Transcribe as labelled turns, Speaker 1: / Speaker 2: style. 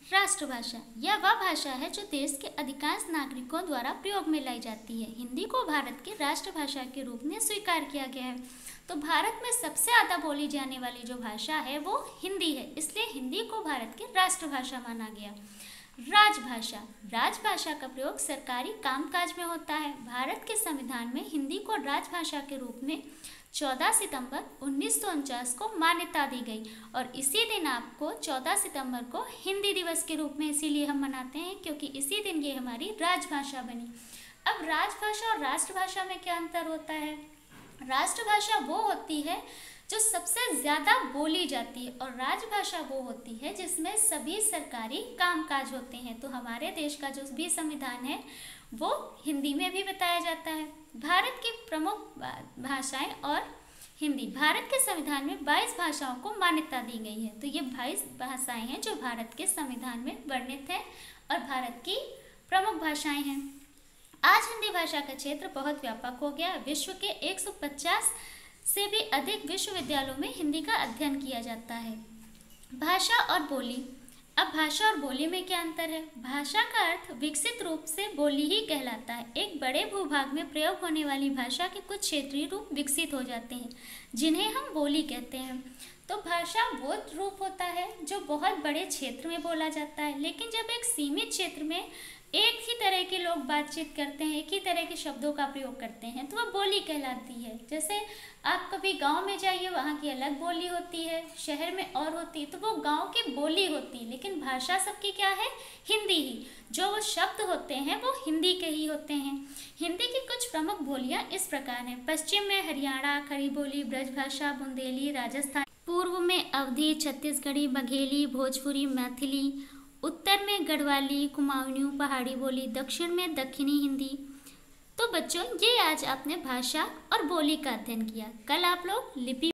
Speaker 1: राष्ट्रभाषा यह वह भाषा है जो देश के अधिकांश नागरिकों द्वारा प्रयोग में लाई जाती है। हिंदी को भारत की राष्ट्रभाषा के रूप में स्वीकार किया गया है। तो भारत में सबसे ज़्यादा बोली जाने वाली जो भाषा है वो हिंदी है, इसलिए हिंदी को भारत की राष्ट्रभाषा माना गया। राजभाषा राजभाषा का प्रयोग सरकारी कामकाज में होता है। भारत के संविधान में हिंदी को राजभाषा के रूप में 14 सितंबर 1949 को मान्यता दी गई और इसी दिन आपको 14 सितंबर को हिंदी दिवस के रूप में इसीलिए हम मनाते हैं क्योंकि इसी दिन ये हमारी राजभाषा बनी। अब राजभाषा और राष्ट्रभाषा में क्या अंतर होता है? राष्ट्रभाषा वो होती है जो सबसे ज़्यादा बोली जाती है और राजभाषा वो होती है जिसमें सभी सरकारी कामकाज होते हैं। तो हमारे देश का जो भी संविधान है वो हिंदी में भी बताया जाता है। भारत की प्रमुख भाषाएं और हिंदी। भारत के संविधान में 22 भाषाओं को मान्यता दी गई है। तो ये 22 भाषाएं हैं जो भारत के संविधान में वर्णित हैं और भारत की प्रमुख भाषाएं हैं। आज हिंदी भाषा का क्षेत्र बहुत व्यापक हो गया। विश्व के 150 से भी अधिक विश्वविद्यालयों में हिंदी का अध्ययन किया जाता है। भाषा और बोली। अब भाषा और बोली में क्या अंतर है? भाषा का अर्थ विकसित रूप से बोली ही कहलाता है। एक बड़े भूभाग में प्रयोग होने वाली भाषा के कुछ क्षेत्रीय रूप विकसित हो जाते हैं जिन्हें हम बोली कहते हैं। तो भाषा वो रूप होता है जो बहुत बड़े क्षेत्र में बोला जाता है, लेकिन जब एक सीमित क्षेत्र में एक ही तरह के लोग बातचीत करते हैं, एक ही तरह के शब्दों का प्रयोग करते हैं तो वह बोली कहलाती है। जैसे आप कभी गांव में जाइए, वहाँ की अलग बोली होती है, शहर में और होती है, तो वो गांव की बोली होती है, लेकिन भाषा सबकी क्या है? हिंदी ही। जो वो शब्द होते हैं वो हिंदी के ही होते हैं। हिंदी की कुछ प्रमुख बोलियाँ इस प्रकार हैं। पश्चिम में हरियाणा, खड़ी बोली, ब्रजभाषा, बुंदेली, राजस्थान। पूर्व में अवधी, छत्तीसगढ़ी, बघेली, भोजपुरी, मैथिली। उत्तर में गढ़वाली, कुमाऊनी, पहाड़ी बोली। दक्षिण में दक्षिणी हिंदी। तो बच्चों, ये आज आपने भाषा और बोली का अध्ययन किया। कल आप लोग लिपि